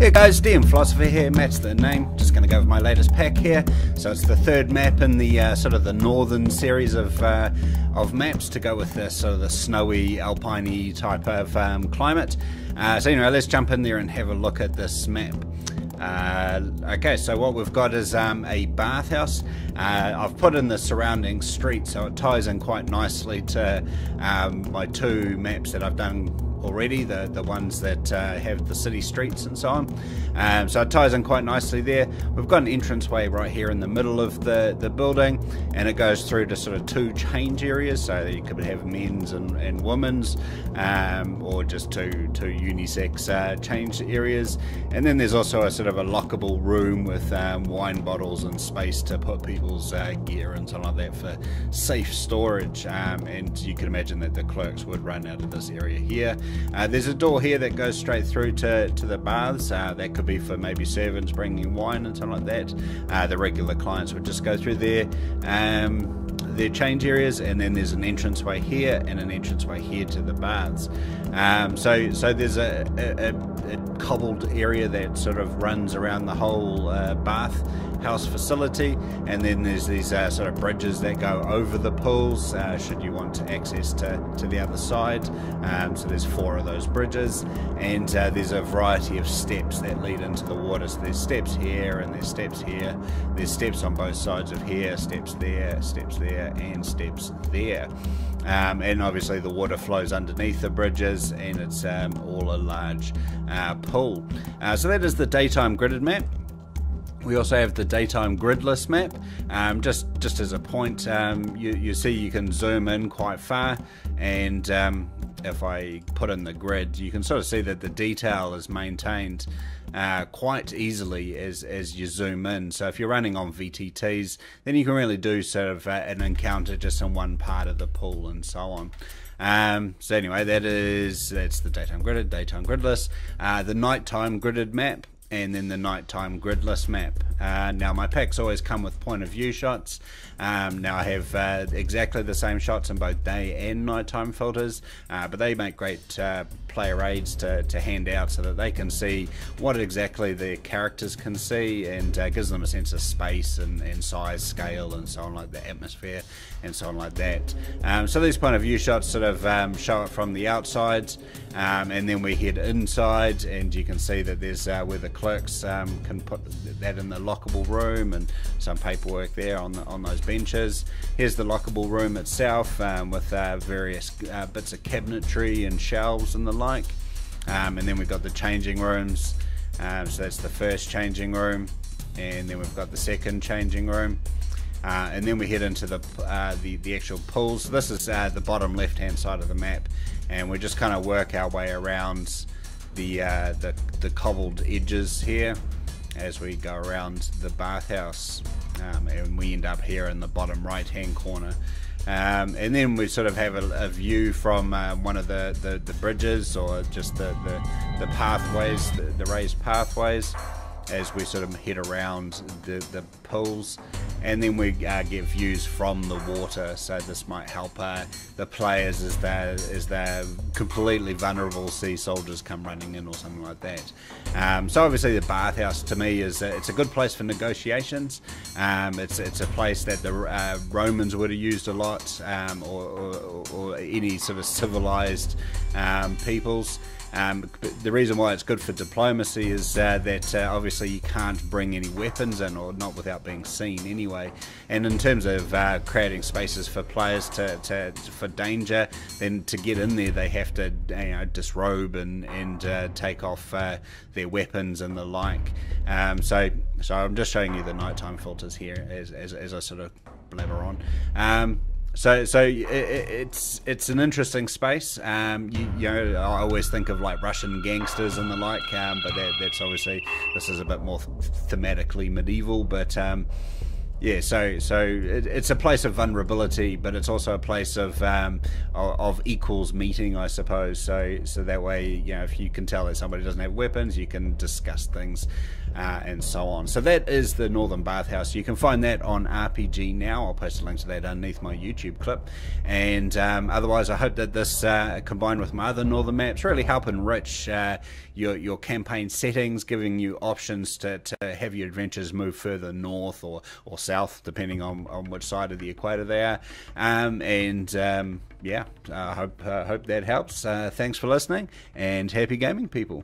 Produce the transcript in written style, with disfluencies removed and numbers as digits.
Hey guys, DM Philosopher here, Matt's the name. Just going to go with my latest pack here. So it's the third map in the sort of the northern series of maps to go with this sort of the snowy, alpine-y type of climate. So anyway, let's jump in there and have a look at this map. Okay, so what we've got is a bathhouse. I've put in the surrounding street so it ties in quite nicely to my two maps that I've done already, the ones that have the city streets and so on. So it ties in quite nicely there. We've got an entranceway right here in the middle of the building, and it goes through to sort of two change areas, so that you could have men's and women's, or just two unisex change areas. And then there's also a sort of a lockable room with wine bottles and space to put people's gear and something like that for safe storage. And you can imagine that the clerks would run out of this area here. There's a door here that goes straight through to the baths. That could be for maybe servants bringing wine and something like that. The regular clients would just go through there. Their change areas, and then there's an entranceway here and an entranceway here to the baths. So there's a cobbled area that sort of runs around the whole bath house facility, and then there's these sort of bridges that go over the pools should you want access to the other side. So there's 4 of those bridges, and there's a variety of steps that lead into the water. So there's steps here and there's steps here, there's steps on both sides of here, steps there, and steps there. And obviously the water flows underneath the bridges, and it's all a large pool. So that is the daytime gridded map. We also have the daytime gridless map. Just as a point, you see you can zoom in quite far, and if I put in the grid, you can sort of see that the detail is maintained quite easily as you zoom in. So if you're running on VTTs, then you can really do sort of an encounter just in one part of the pool and so on. So anyway, that's the daytime gridded, daytime gridless, the nighttime gridded map, and then the nighttime gridless map. Now my packs always come with point of view shots. Now I have exactly the same shots in both day and nighttime filters, but they make great player aids to hand out so that they can see what exactly the characters can see, and gives them a sense of space and size, scale, and so on, like the atmosphere and so on like that. So these point of view shots sort of show it from the outside, and then we head inside, and you can see that there's where the clerks can put that in the lockable room, and some paperwork there on those benches. Here's the lockable room itself, with various bits of cabinetry and shelves and the like. And then we've got the changing rooms. So that's the first changing room, and then we've got the second changing room. And then we head into the actual pools. So this is the bottom left hand side of the map, and we just kind of work our way around the cobbled edges here as we go around the bathhouse, and we end up here in the bottom right hand corner. And then we sort of have a view from one of the bridges, or just the pathways, the raised pathways, as we sort of head around the pools. And then we get views from the water, so this might help the players as they're completely vulnerable sea soldiers come running in or something like that. So obviously the bathhouse to me is it's a good place for negotiations. It's a place that the Romans would have used a lot, or any sort of civilized peoples. The reason why it's good for diplomacy is that obviously you can't bring any weapons in, or not without being seen anyway. And in terms of creating spaces for players for danger, then to get in there they have to disrobe and take off their weapons and the like. So I'm just showing you the nighttime filters here as I sort of blabber on. So it's an interesting space. You know, I always think of like Russian gangsters and the like, but that's obviously, this is a bit more thematically medieval. But Yeah, it's a place of vulnerability, but it's also a place of equals meeting, I suppose. So that way, if you can tell that somebody doesn't have weapons, you can discuss things and so on. So that is the Northern Bathhouse. You can find that on RPG Now. I'll post a link to that underneath my YouTube clip. And otherwise, I hope that this combined with my other Northern maps really help enrich your campaign settings, giving you options to have your adventures move further north or south, depending on which side of the equator they are. Yeah, I hope that helps. Thanks for listening, and happy gaming, people.